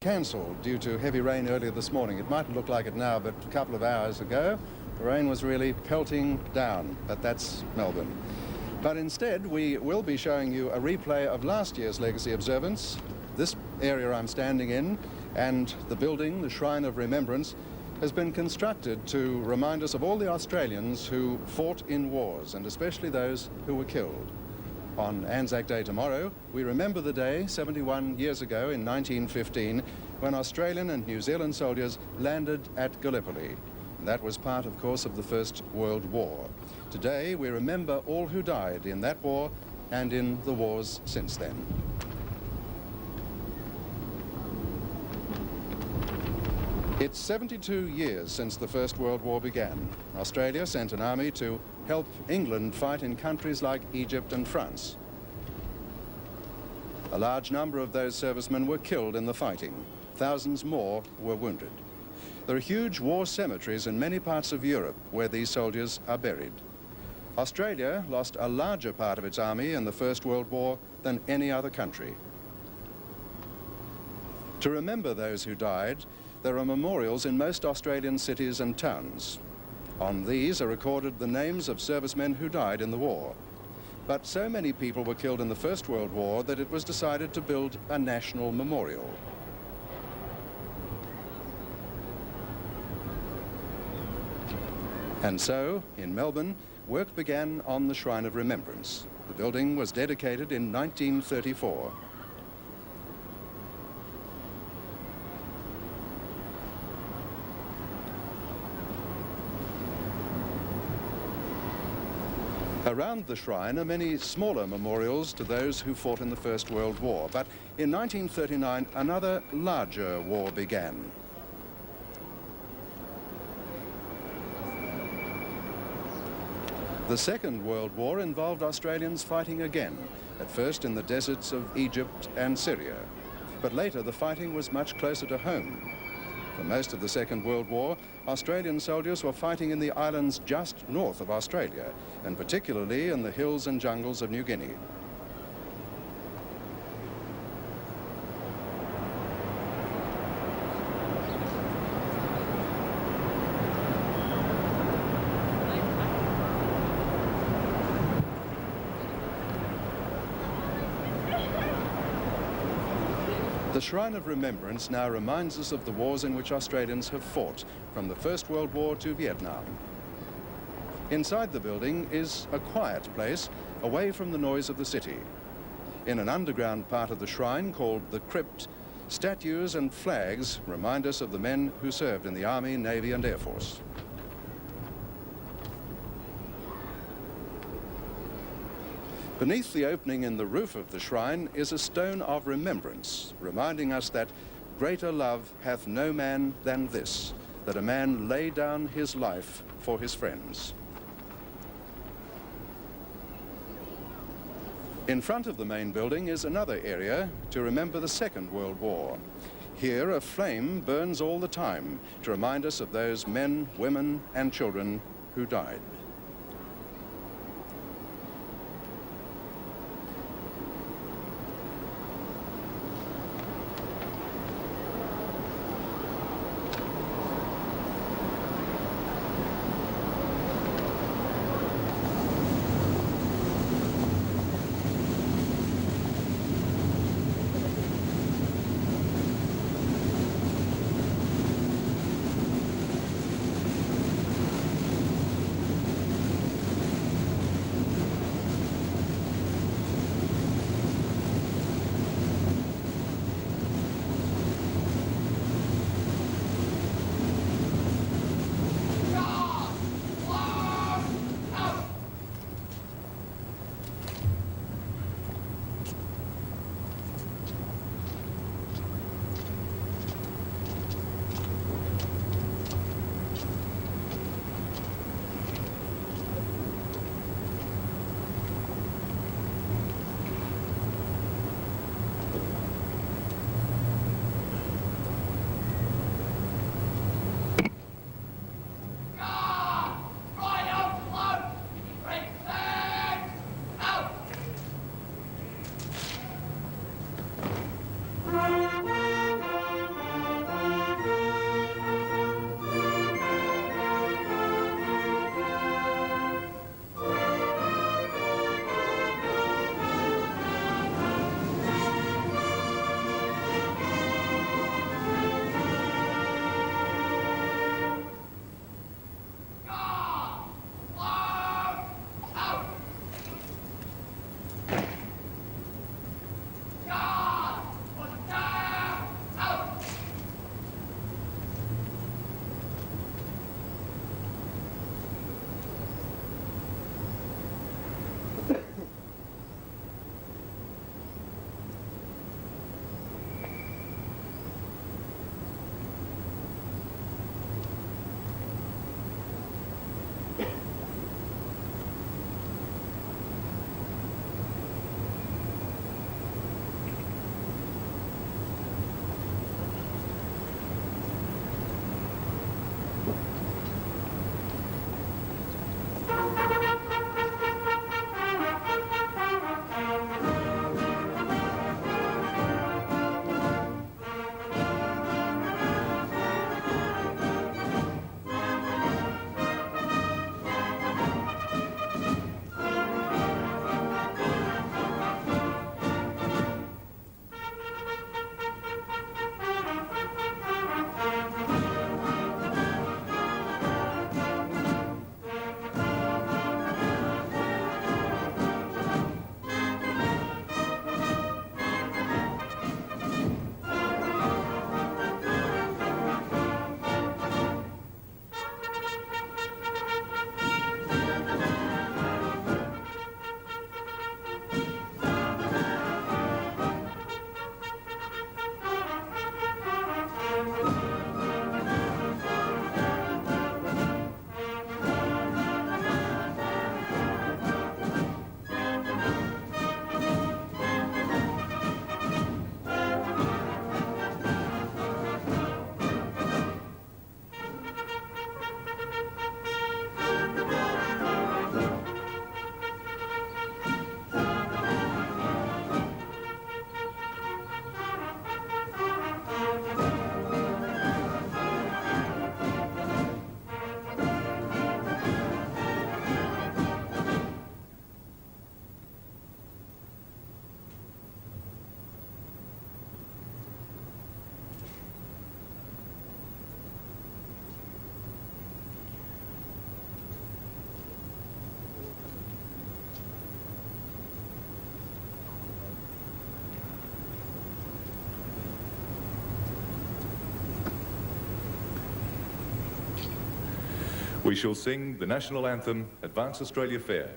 cancelled due to heavy rain earlier this morning. It might look like it now, but a couple of hours ago, the rain was really pelting down, but that's Melbourne. But instead, we will be showing you a replay of last year's Legacy observance. This area I'm standing in and the building, the Shrine of Remembrance, has been constructed to remind us of all the Australians who fought in wars, and especially those who were killed. On Anzac Day tomorrow, we remember the day 71 years ago in 1915 when Australian and New Zealand soldiers landed at Gallipoli. And that was part, of course, of the First World War. Today, we remember all who died in that war and in the wars since then. It's 72 years since the First World War began. Australia sent an army to help England fight in countries like Egypt and France. A large number of those servicemen were killed in the fighting. Thousands more were wounded. There are huge war cemeteries in many parts of Europe where these soldiers are buried. Australia lost a larger part of its army in the First World War than any other country. To remember those who died, there are memorials in most Australian cities and towns. On these are recorded the names of servicemen who died in the war. But so many people were killed in the First World War that it was decided to build a national memorial. And so, in Melbourne, work began on the Shrine of Remembrance. The building was dedicated in 1934. Around the shrine are many smaller memorials to those who fought in the First World War, but in 1939 another larger war began. The Second World War involved Australians fighting again, at first in the deserts of Egypt and Syria, but later the fighting was much closer to home. For most of the Second World War, Australian soldiers were fighting in the islands just north of Australia, and particularly in the hills and jungles of New Guinea. The Shrine of Remembrance now reminds us of the wars in which Australians have fought, from the First World War to Vietnam. Inside the building is a quiet place, away from the noise of the city. In an underground part of the shrine called the Crypt, statues and flags remind us of the men who served in the Army, Navy and Air Force. Beneath the opening in the roof of the shrine is a stone of remembrance, reminding us that greater love hath no man than this, that a man lay down his life for his friends. In front of the main building is another area to remember the Second World War. Here a flame burns all the time to remind us of those men, women and children who died. We shall sing the national anthem, Advance Australia Fair.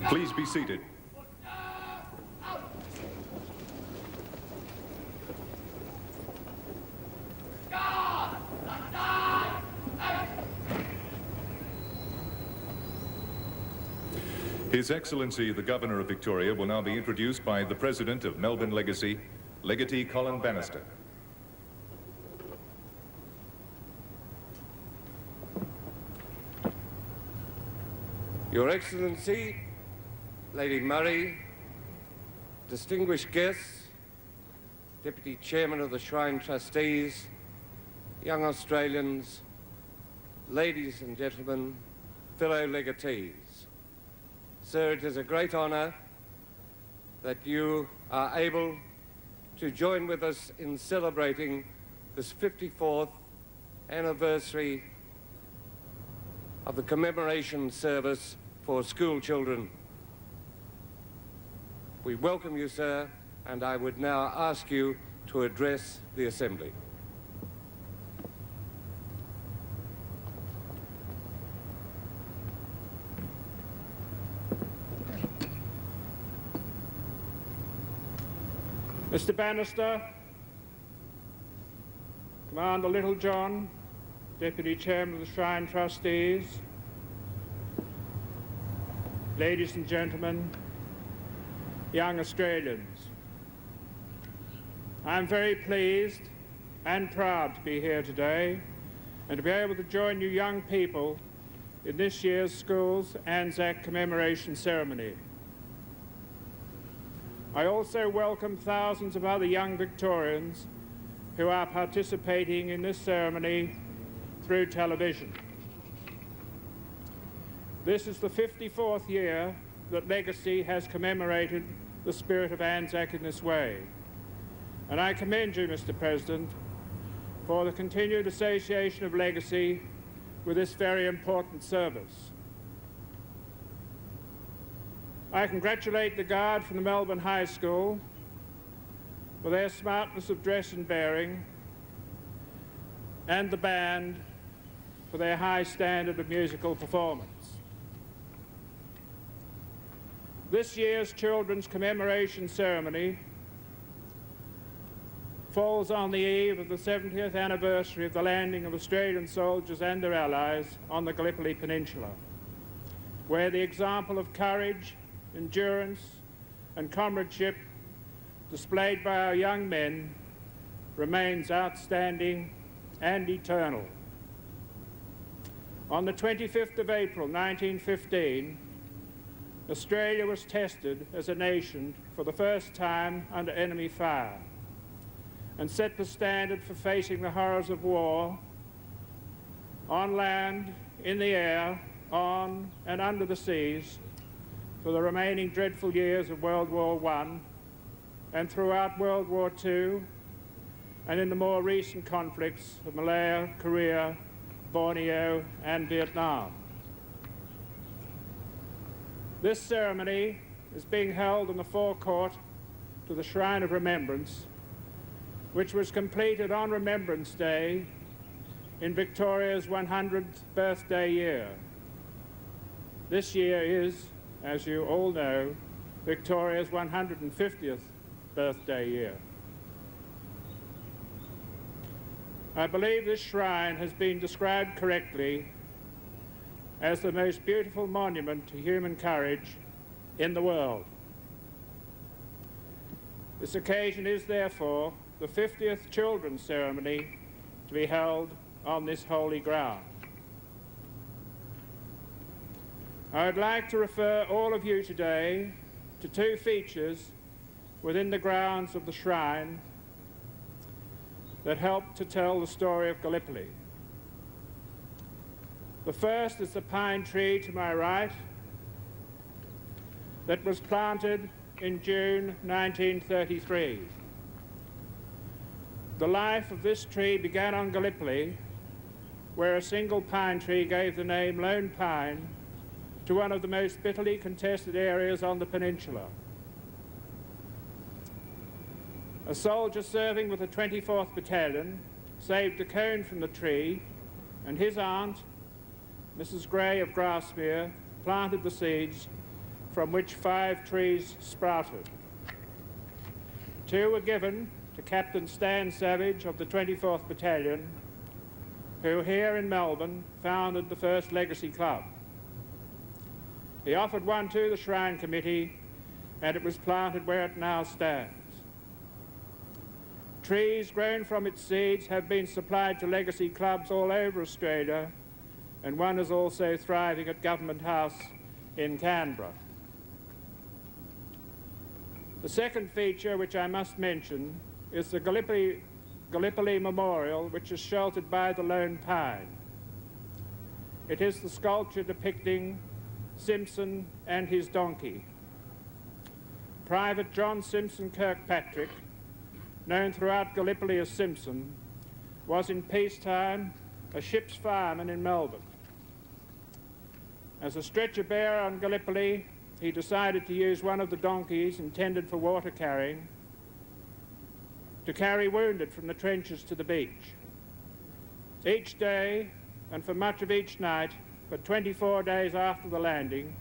Please be seated. His Excellency the Governor of Victoria will now be introduced by the President of Melbourne Legacy, Legatee Colin Bannister. Your Excellency, Lady Murray, distinguished guests, Deputy Chairman of the Shrine Trustees, young Australians, ladies and gentlemen, fellow legatees. Sir, it is a great honour that you are able to join with us in celebrating this 54th anniversary of the commemoration service for school children. We welcome you, sir, and I would now ask you to address the Assembly. Mr. Bannister, Commander Littlejohn, Deputy Chairman of the Shrine Trustees, ladies and gentlemen, young Australians. I'm very pleased and proud to be here today and to be able to join you young people in this year's school's Anzac commemoration ceremony. I also welcome thousands of other young Victorians who are participating in this ceremony through television. This is the 54th year that Legacy has commemorated the spirit of Anzac in this way. And I commend you, Mr. President, for the continued association of Legacy with this very important service. I congratulate the Guard from the Melbourne High School for their smartness of dress and bearing, and the band for their high standard of musical performance. This year's Children's Commemoration Ceremony falls on the eve of the 70th anniversary of the landing of Australian soldiers and their allies on the Gallipoli Peninsula, where the example of courage, endurance and comradeship displayed by our young men remains outstanding and eternal. On the 25th of April 1915, Australia was tested as a nation for the first time under enemy fire and set the standard for facing the horrors of war on land, in the air, on and under the seas for the remaining dreadful years of World War I and throughout World War II and in the more recent conflicts of Malaya, Korea, Borneo and Vietnam. This ceremony is being held in the forecourt to the Shrine of Remembrance, which was completed on Remembrance Day in Victoria's 100th birthday year. This year is, as you all know, Victoria's 150th birthday year. I believe this shrine has been described correctly as the most beautiful monument to human courage in the world. This occasion is therefore the 50th children's ceremony to be held on this holy ground. I would like to refer all of you today to two features within the grounds of the shrine that help to tell the story of Gallipoli. The first is the pine tree to my right that was planted in June 1933. The life of this tree began on Gallipoli, where a single pine tree gave the name Lone Pine to one of the most bitterly contested areas on the peninsula. A soldier serving with the 24th Battalion saved a cone from the tree, and his aunt, Mrs. Gray of Grasmere, planted the seeds from which 5 trees sprouted. 2 were given to Captain Stan Savage of the 24th Battalion, who here in Melbourne founded the first Legacy Club. He offered one to the Shrine Committee, and it was planted where it now stands. Trees grown from its seeds have been supplied to Legacy clubs all over Australia, and one is also thriving at Government House in Canberra. The second feature which I must mention is the Gallipoli Memorial, which is sheltered by the Lone Pine. It is the sculpture depicting Simpson and his donkey. Private John Simpson Kirkpatrick, known throughout Gallipoli as Simpson, was in peacetime a ship's fireman in Melbourne. As a stretcher bearer on Gallipoli, he decided to use one of the donkeys intended for water carrying to carry wounded from the trenches to the beach. Each day, and for much of each night, for 24 days after the landing,